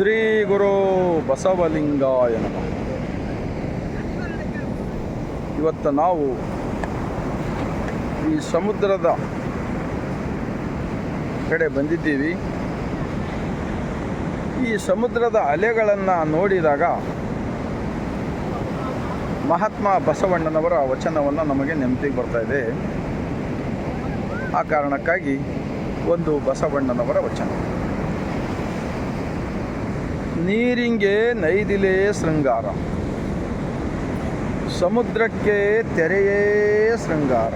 ಶ್ರೀ ಗುರು ಬಸವಲಿಂಗಾಯ ನಮಃ. ಇವತ್ತು ನಾವು ಈ ಸಮುದ್ರದ ಕಡೆ ಬಂದಿದ್ದೀವಿ. ಈ ಸಮುದ್ರದ ಅಲೆಗಳನ್ನು ನೋಡಿದಾಗ ಮಹಾತ್ಮ ಬಸವಣ್ಣನವರ ವಚನವನ್ನು ನಮಗೆ ನೆನಪಿಗೆ ಬರ್ತಾ ಇದೆ. ಆ ಕಾರಣಕ್ಕಾಗಿ ಒಂದು ಬಸವಣ್ಣನವರ ವಚನ. ನೀರಿಂಗೆ ನೈದಿಲೇ ಶೃಂಗಾರ, ಸಮುದ್ರಕ್ಕೆ ತೆರೆಯೇ ಶೃಂಗಾರ,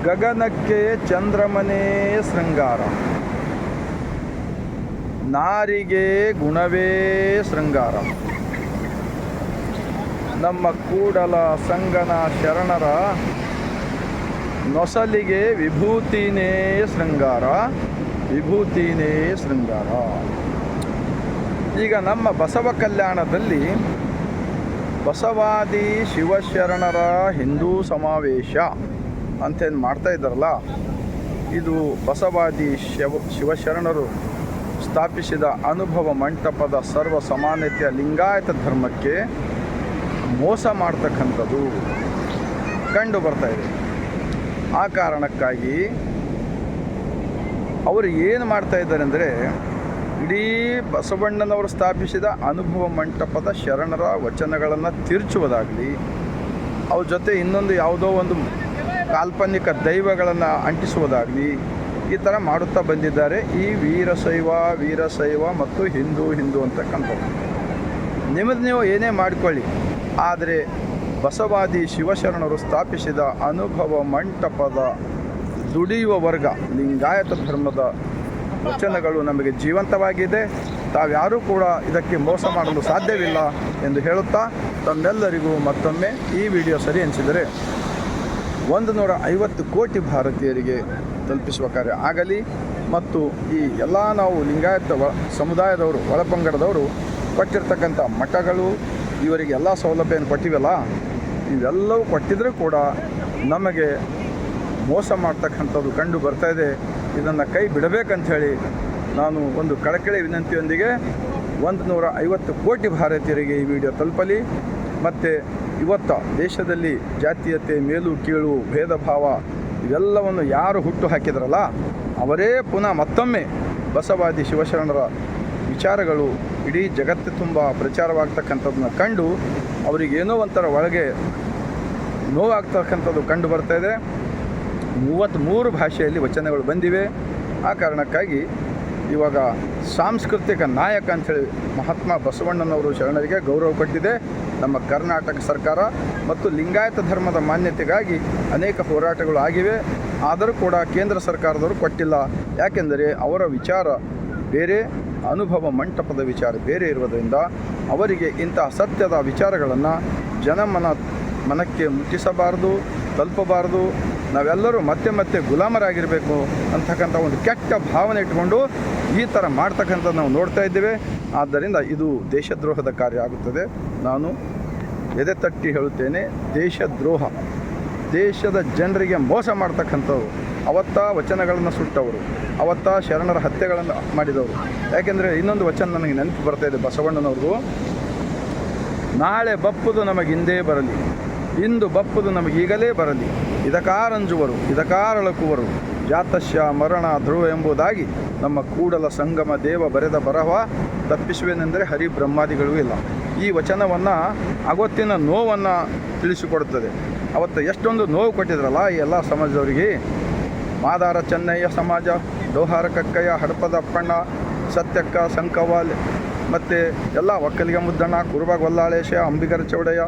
ಗಗನಕ್ಕೆ ಚಂದ್ರಮನೇ ಶೃಂಗಾರ, ನಾರಿಗೆ ಗುಣವೇ ಶೃಂಗಾರ, ನಮ್ಮ ಕೂಡಲ ಸಂಗನ ಶರಣರ ನೊಸಲಿಗೆ ವಿಭೂತಿನೇ ಶೃಂಗಾರ, ವಿಭೂತಿನೇ ಶೃಂಗಾರ. ಈಗ ನಮ್ಮ ಬಸವ ಕಲ್ಯಾಣದಲ್ಲಿ ಬಸವಾದಿ ಶಿವಶರಣರ ಹಿಂದೂ ಸಮಾವೇಶ ಅಂತೇನು ಮಾಡ್ತಾ ಇದ್ದಾರಲ್ಲ, ಇದು ಬಸವಾದಿ ಶಿವಶರಣರು ಸ್ಥಾಪಿಸಿದ ಅನುಭವ ಮಂಟಪದ ಸರ್ವ ಸಮಾನತೆಯ ಲಿಂಗಾಯತ ಧರ್ಮಕ್ಕೆ ಮೋಸ ಮಾಡ್ತಕ್ಕಂಥದ್ದು ಕಂಡು ಬರ್ತಾ ಇದೆ. ಆ ಕಾರಣಕ್ಕಾಗಿ ಅವರು ಏನು ಮಾಡ್ತಾ ಇದ್ದಾರೆ ಅಂದರೆ, ಇಡೀ ಬಸವಣ್ಣನವರು ಸ್ಥಾಪಿಸಿದ ಅನುಭವ ಮಂಟಪದ ಶರಣರ ವಚನಗಳನ್ನು ತಿರುಚುವುದಾಗಲಿ, ಅವ್ರ ಜೊತೆ ಇನ್ನೊಂದು ಯಾವುದೋ ಒಂದು ಕಾಲ್ಪನಿಕ ದೈವಗಳನ್ನು ಅಂಟಿಸುವುದಾಗಲಿ, ಈ ಥರ ಮಾಡುತ್ತಾ ಬಂದಿದ್ದಾರೆ. ಈ ವೀರಶೈವ ಮತ್ತು ಹಿಂದೂ ಅಂತಕ್ಕಂಥದ್ದು ನಿಮ್ಮದು ನೀವು ಏನೇ ಮಾಡಿಕೊಳ್ಳಿ, ಆದರೆ ಬಸವಾದಿ ಶಿವಶರಣರು ಸ್ಥಾಪಿಸಿದ ಅನುಭವ ಮಂಟಪದ ದುಡಿಯುವ ವರ್ಗ ಲಿಂಗಾಯತ ಧರ್ಮದ ವಚನಗಳು ನಮಗೆ ಜೀವಂತವಾಗಿದೆ. ತಾವ್ಯಾರೂ ಕೂಡ ಇದಕ್ಕೆ ಮೋಸ ಮಾಡಲು ಸಾಧ್ಯವಿಲ್ಲ ಎಂದು ಹೇಳುತ್ತಾ, ತಮ್ಮೆಲ್ಲರಿಗೂ ಮತ್ತೊಮ್ಮೆ ಈ ವಿಡಿಯೋ ಸರಿ ಎನಿಸಿದರೆ 150 ಕೋಟಿ ಭಾರತೀಯರಿಗೆ ತಲುಪಿಸುವ ಕಾರ್ಯ ಆಗಲಿ. ಮತ್ತು ಈ ಎಲ್ಲ ನಾವು ಲಿಂಗಾಯತ ಸಮುದಾಯದವರು, ಒಳಪಂಗಡದವರು ಕೊಟ್ಟಿರ್ತಕ್ಕಂಥ ಮಠಗಳು, ಇವರಿಗೆ ಎಲ್ಲ ಸೌಲಭ್ಯವನ್ನು ಕೊಟ್ಟಿವಲ್ಲ, ಇವೆಲ್ಲವೂ ಕೊಟ್ಟಿದ್ರೂ ಕೂಡ ನಮಗೆ ಮೋಸ ಮಾಡ್ತಕ್ಕಂಥದ್ದು ಕಂಡು ಬರ್ತಾ ಇದೆ. ಇದನ್ನು ಕೈ ಬಿಡಬೇಕಂಥೇಳಿ ನಾನು ಒಂದು ಕಳಕಳಿ ವಿನಂತಿಯೊಂದಿಗೆ 150 ಕೋಟಿ ಭಾರತೀಯರಿಗೆ ಈ ವಿಡಿಯೋ ತಲುಪಲಿ. ಮತ್ತು ಇವತ್ತು ದೇಶದಲ್ಲಿ ಜಾತೀಯತೆ, ಮೇಲು ಕೀಳು, ಭೇದ ಭಾವ ಇವೆಲ್ಲವನ್ನು ಯಾರು ಹುಟ್ಟು ಹಾಕಿದ್ರಲ್ಲ, ಅವರೇ ಪುನಃ ಮತ್ತೊಮ್ಮೆ ಬಸವಾದಿ ಶಿವಶರಣರ ವಿಚಾರಗಳು ಇಡೀ ಜಗತ್ತು ತುಂಬ ಪ್ರಚಾರವಾಗ್ತಕ್ಕಂಥದ್ದನ್ನ ಕಂಡು ಅವರಿಗೇನೋ ಒಂಥರ ಒಳಗೆ ನೋವಾಗ್ತಕ್ಕಂಥದ್ದು ಕಂಡು ಬರ್ತಾಯಿದೆ. 33 ಭಾಷೆಯಲ್ಲಿ ವಚನಗಳು ಬಂದಿವೆ. ಆ ಕಾರಣಕ್ಕಾಗಿ ಇವಾಗ ಸಾಂಸ್ಕೃತಿಕ ನಾಯಕ ಅಂಥೇಳಿ ಮಹಾತ್ಮ ಬಸವಣ್ಣನವರು ಶರಣರಿಗೆ ಗೌರವ ಕೊಟ್ಟಿದೆ ನಮ್ಮ ಕರ್ನಾಟಕ ಸರ್ಕಾರ. ಮತ್ತು ಲಿಂಗಾಯತ ಧರ್ಮದ ಮಾನ್ಯತೆಗಾಗಿ ಅನೇಕ ಹೋರಾಟಗಳು ಆಗಿವೆ. ಆದರೂ ಕೂಡ ಕೇಂದ್ರ ಸರ್ಕಾರದವರು ಕೊಟ್ಟಿಲ್ಲ. ಯಾಕೆಂದರೆ ಅವರ ವಿಚಾರ ಬೇರೆ, ಅನುಭವ ಮಂಟಪದ ವಿಚಾರ ಬೇರೆ ಇರುವುದರಿಂದ ಅವರಿಗೆ ಇಂತಹ ಸತ್ಯದ ವಿಚಾರಗಳನ್ನು ಜನಮನಕ್ಕೆ ಮುಟ್ಟಿಸಬಾರ್ದು, ತಲುಪಬಾರ್ದು. ನಾವೆಲ್ಲರೂ ಮತ್ತೆ ಗುಲಾಮರಾಗಿರಬೇಕು ಅಂತಕ್ಕಂಥ ಒಂದು ಕೆಟ್ಟ ಭಾವನೆ ಇಟ್ಕೊಂಡು ಈ ಥರ ಮಾಡ್ತಕ್ಕಂಥದ್ದು ನಾವು ನೋಡ್ತಾ ಇದ್ದೇವೆ. ಆದ್ದರಿಂದ ಇದು ದೇಶದ್ರೋಹದ ಕಾರ್ಯ ಆಗುತ್ತದೆ. ನಾನು ಎದೆ ತಟ್ಟಿ ಹೇಳುತ್ತೇನೆ, ದೇಶದ್ರೋಹ, ದೇಶದ ಜನರಿಗೆ ಮೋಸ ಮಾಡ್ತಕ್ಕಂಥವ್ರು, ಅವತ್ತ ವಚನಗಳನ್ನು ಸುಟ್ಟವರು, ಅವತ್ತ ಶರಣರ ಹತ್ಯೆಗಳನ್ನು ಮಾಡಿದವರು. ಯಾಕೆಂದರೆ ಇನ್ನೊಂದು ವಚನ ನನಗೆ ನೆನಪು ಬರ್ತಾಯಿದೆ ಬಸವಣ್ಣನವ್ರಿಗೂ. ನಾಳೆ ಬಪ್ಪುದು ನಮಗೆ ಹಿಂದೇ ಬರಲಿ, ಇಂದು ಬಪ್ಪುದು ನಮಗೀಗಲೇ ಬರಲಿ, ಇದಕಾರಂಜುವರು ಇದಕಾರಳಕುವರು, ಜಾತಶ್ಯ ಮರಣ ಧ್ರುವ ಎಂಬುದಾಗಿ ನಮ್ಮ ಕೂಡಲ ಸಂಗಮ ದೇವ ಬರೆದ ಬರಹ ತಪ್ಪಿಸುವೇನೆಂದರೆ ಹರಿ ಬ್ರಹ್ಮಾದಿಗಳೂ ಇಲ್ಲ. ಈ ವಚನವನ್ನು ಅವತ್ತಿನ ನೋವನ್ನು ತಿಳಿಸಿಕೊಡುತ್ತದೆ. ಅವತ್ತು ಎಷ್ಟೊಂದು ನೋವು ಕೊಟ್ಟಿದ್ರಲ್ಲ ಈ ಎಲ್ಲ ಸಮಾಜದವರಿಗೆ. ಮಾದಾರ ಚೆನ್ನಯ್ಯ ಸಮಾಜ, ಡೋಹಾರ ಕಕ್ಕಯ್ಯ, ಹಡಪದ ಅಪ್ಪಣ್ಣ, ಸತ್ಯಕ್ಕ, ಸಂಕವಾಲ್, ಮತ್ತು ಎಲ್ಲ ಒಕ್ಕಲಿಗ ಮುದ್ದಣ್ಣ, ಕುರುಬ ಗೊಲ್ಲಾಳೇಶ, ಅಂಬಿಗರ ಚೌಡಯ್ಯ,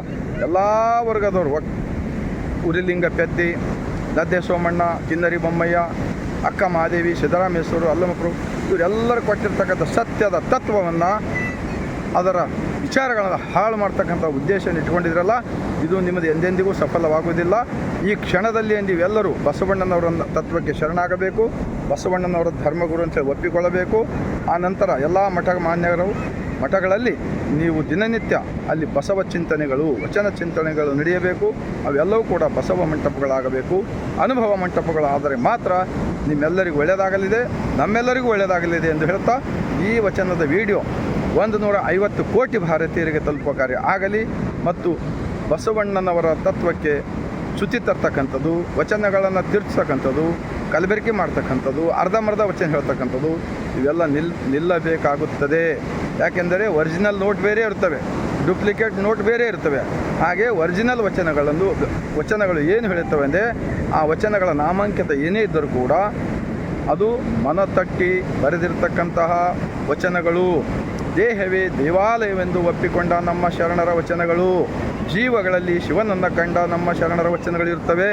ಎಲ್ಲ ವರ್ಗದವರು, ಉರಿಲಿಂಗ ಪೆದ್ದಿ, ದದ್ದೆ ಸೋಮಣ್ಣ, ಕಿನ್ನರಿ ಬೊಮ್ಮಯ್ಯ, ಅಕ್ಕ ಮಹಾದೇವಿ, ಸಿದ್ದರಾಮೇಶ್ವರು, ಅಲ್ಲಮಕ್ಕಳು, ಇವರೆಲ್ಲರೂ ಕೊಟ್ಟಿರ್ತಕ್ಕಂಥ ಸತ್ಯದ ತತ್ವವನ್ನು, ಅದರ ವಿಚಾರಗಳನ್ನು ಹಾಳು ಮಾಡ್ತಕ್ಕಂಥ ಉದ್ದೇಶ ಇಟ್ಕೊಂಡಿದ್ರಲ್ಲ, ಇದು ನಿಮ್ಮದು ಎಂದೆಂದಿಗೂ ಸಫಲವಾಗುವುದಿಲ್ಲ. ಈ ಕ್ಷಣದಲ್ಲಿ ನೀವೆಲ್ಲರೂ ಬಸವಣ್ಣನವರ ತತ್ವಕ್ಕೆ ಶರಣಾಗಬೇಕು, ಬಸವಣ್ಣನವರ ಧರ್ಮಗುರು ಅಂತೇಳಿ ಒಪ್ಪಿಕೊಳ್ಳಬೇಕು. ಆ ನಂತರ ಎಲ್ಲ ಮಠಗಳಲ್ಲಿ ನೀವು ದಿನನಿತ್ಯ ಅಲ್ಲಿ ಬಸವ ಚಿಂತನೆಗಳು, ವಚನ ಚಿಂತನೆಗಳು ನಡೆಯಬೇಕು. ಅವೆಲ್ಲವೂ ಕೂಡ ಬಸವ ಮಂಟಪಗಳಾಗಬೇಕು. ಅನುಭವ ಮಂಟಪಗಳಾದರೆ ಮಾತ್ರ ನಿಮ್ಮೆಲ್ಲರಿಗೂ ಒಳ್ಳೆಯದಾಗಲಿದೆ, ನಮ್ಮೆಲ್ಲರಿಗೂ ಒಳ್ಳೆಯದಾಗಲಿದೆ ಎಂದು ಹೇಳ್ತಾ ಈ ವಚನದ ವಿಡಿಯೋ 150 ಕೋಟಿ ಭಾರತೀಯರಿಗೆ ತಲುಪುವ ಕಾರ್ಯ ಆಗಲಿ ಮತ್ತು ಬಸವಣ್ಣನವರ ತತ್ವಕ್ಕೆ ಚ್ಯುತಿ ತರ್ತಕ್ಕಂಥದ್ದು, ವಚನಗಳನ್ನು ತಿರ್ಚತಕ್ಕಂಥದ್ದು, ಕಲಬೆರಕೆ ಮಾಡ್ತಕ್ಕಂಥದ್ದು, ಅರ್ಧಂಬರ್ಧ ವಚನ ಹೇಳ್ತಕ್ಕಂಥದ್ದು ಇವೆಲ್ಲ ನಿಲ್ಲಬೇಕಾಗುತ್ತದೆ. ಯಾಕೆಂದರೆ ಒರಿಜಿನಲ್ ನೋಟ್ ಬೇರೆ ಇರ್ತವೆ, ಡೂಪ್ಲಿಕೇಟ್ ನೋಟ್ ಬೇರೆ ಇರ್ತವೆ. ಹಾಗೆ ಒರಿಜಿನಲ್ ವಚನಗಳು ಏನು ಹೇಳುತ್ತವೆ ಅಂದರೆ ಆ ವಚನಗಳ ನಾಮಾಂಕಿತ ಏನೇ ಇದ್ದರೂ ಕೂಡ ಅದು ಮನತಟ್ಟಿ ಬರೆದಿರ್ತಕ್ಕಂತಹ ವಚನಗಳು. ದೇಹವೇ ದೇವಾಲಯವೆಂದು ಒಪ್ಪಿಕೊಂಡ ನಮ್ಮ ಶರಣರ ವಚನಗಳು, ಜೀವಗಳಲ್ಲಿ ಶಿವನನ್ನು ಕಂಡ ನಮ್ಮ ಶರಣರ ವಚನಗಳಿರ್ತವೆ.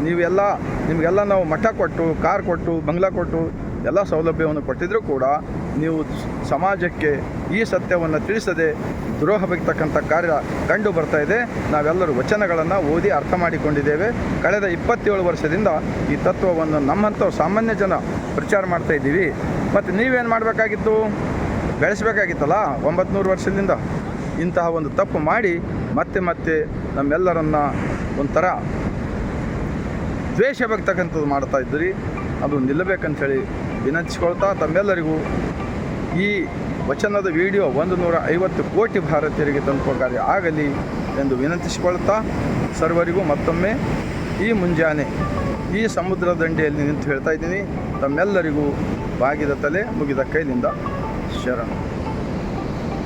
ನಿಮಗೆಲ್ಲ ನಾವು ಮಠ ಕೊಟ್ಟು, ಕಾರ್ ಕೊಟ್ಟು, ಬಂಗ್ಲಾ ಕೊಟ್ಟು ಎಲ್ಲ ಸೌಲಭ್ಯವನ್ನು ಕೊಟ್ಟಿದ್ದರೂ ಕೂಡ ನೀವು ಸಮಾಜಕ್ಕೆ ಈ ಸತ್ಯವನ್ನು ತಿಳಿಸದೆ ದ್ರೋಹ ಬಗೆತಕ್ಕಂಥ ಕಾರ್ಯ ಕಂಡು ಬರ್ತಾ ಇದೆ. ನಾವೆಲ್ಲರೂ ವಚನಗಳನ್ನು ಓದಿ ಅರ್ಥ ಮಾಡಿಕೊಂಡಿದ್ದೇವೆ. ಕಳೆದ 27 ವರ್ಷದಿಂದ ಈ ತತ್ವವನ್ನು ನಮ್ಮಂಥವ್ರು ಸಾಮಾನ್ಯ ಜನ ಪ್ರಚಾರ ಮಾಡ್ತಾ ಇದ್ದೀವಿ. ಮತ್ತು ನೀವೇನು ಮಾಡಬೇಕಾಗಿತ್ತು? ಬೆಳೆಸಬೇಕಾಗಿತ್ತಲ್ಲ 900 ವರ್ಷದಿಂದ. ಇಂತಹ ಒಂದು ತಪ್ಪು ಮಾಡಿ ಮತ್ತೆ ನಮ್ಮೆಲ್ಲರನ್ನ ಒಂಥರ ದ್ವೇಷ ಬಗ್ತಕ್ಕಂಥದ್ದು ಮಾಡ್ತಾ ಇದ್ದೀರಿ. ಅದು ನಿಲ್ಲಬೇಕಂಥೇಳಿ ವಿನಂತಿಸ್ಕೊಳ್ತಾ ತಮ್ಮೆಲ್ಲರಿಗೂ ಈ ವಚನದ ವಿಡಿಯೋ 150 ಕೋಟಿ ಭಾರತೀಯರಿಗೆ ತಲುಪುವ ಕಾರ್ಯ ಆಗಲಿ ಎಂದು ವಿನಂತಿಸಿಕೊಳ್ತಾ ಸರ್ವರಿಗೂ ಮತ್ತೊಮ್ಮೆ ಈ ಮುಂಜಾನೆ ಈ ಸಮುದ್ರ ದಂಡೆಯಲ್ಲಿ ನಿಂತು ಹೇಳ್ತಾ ಇದ್ದೀನಿ, ತಮ್ಮೆಲ್ಲರಿಗೂ ಬಾಗಿದ ತಲೆ ಮುಗಿದ ಕೈಲಿಂದ ಶರಣ.